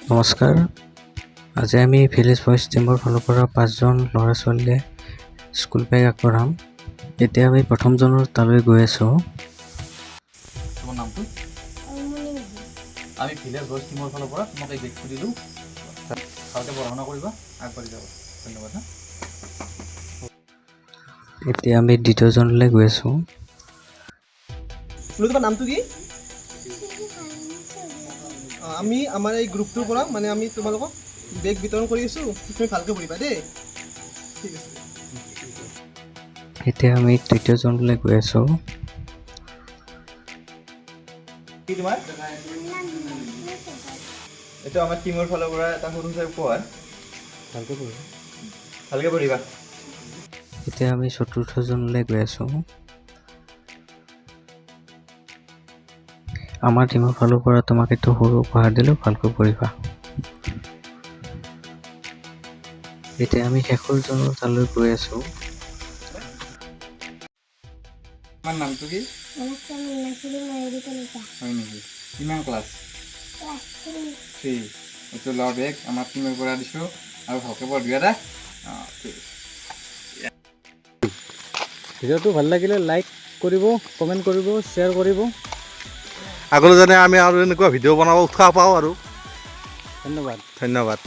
নমস্কাৰ। আজি আমি ভিলেজ ভইচ টিমৰ ফালৰ পৰা 5জন ল'ৰা ছোৱালীয়ে স্কুল বেগ আগবঢ়াম। এতিয়া আমি প্ৰথমজনৰ তালৈ গৈ আছোঁ। তোমাৰ নামটো? আমি ভিলেজ ভইচ টিমৰ ফালৰ পৰা তোমাক এই বেগটো দিলোঁ। ভালকৈ পঢ়া শুনা কৰিবা, আগবাঢ়ি যাবা। ধন্যবাদ। এতিয়া আমি দ্বিতীয়জনলৈ গৈ আছোঁ। তোমাৰ নামটো কি? আমি আমাৰ এই গ্ৰুপটোৰ পৰা আমি তোমালোকক বেগ বিতৰণ কৰি আছোঁ। তুমি ভালকৈ পঢ়িবা দেই। ঠিক আছে। এতিয়া আমি তৃতীয়জনলৈ গৈ আছোঁ। কি তোমাৰ? এইটো আমাৰ টিমৰ ফালৰ পৰা এটা সৰু চাই উপহাৰ। ভালকৈ পঢ়িবা। এতিয়া আমি চতুৰ্থজনলৈ গৈ আছোঁ। আমাৰ টিমৰ ফালৰ পৰা তোমাক এইটো সৰু উপহাৰ দিলোঁ, ভালকৈ পঢ়িবা। এতিয়া আমি শেষৰজনৰ তালৈ গৈ আছোঁ। তোমাৰ নামটো কি? হয় নেকি? কিমান ক্লাছ? 3। এইটো লোৱা বেগ আমাৰ টিমৰ পৰা দিছোঁ আৰু ভালকৈ পঢ়িবা দে। ঠিক আছে। ভিডিঅ'টো ভাল লাগিলে লাইক কৰিব, কমেণ্ট কৰিব, শ্বেয়াৰ কৰিব। আগলৈ যেনে আমি আৰু এনেকুৱা ভিডিঅ' বনাব উৎসাহ পাওঁ আৰু ধন্যবাদ। ধন্যবাদ।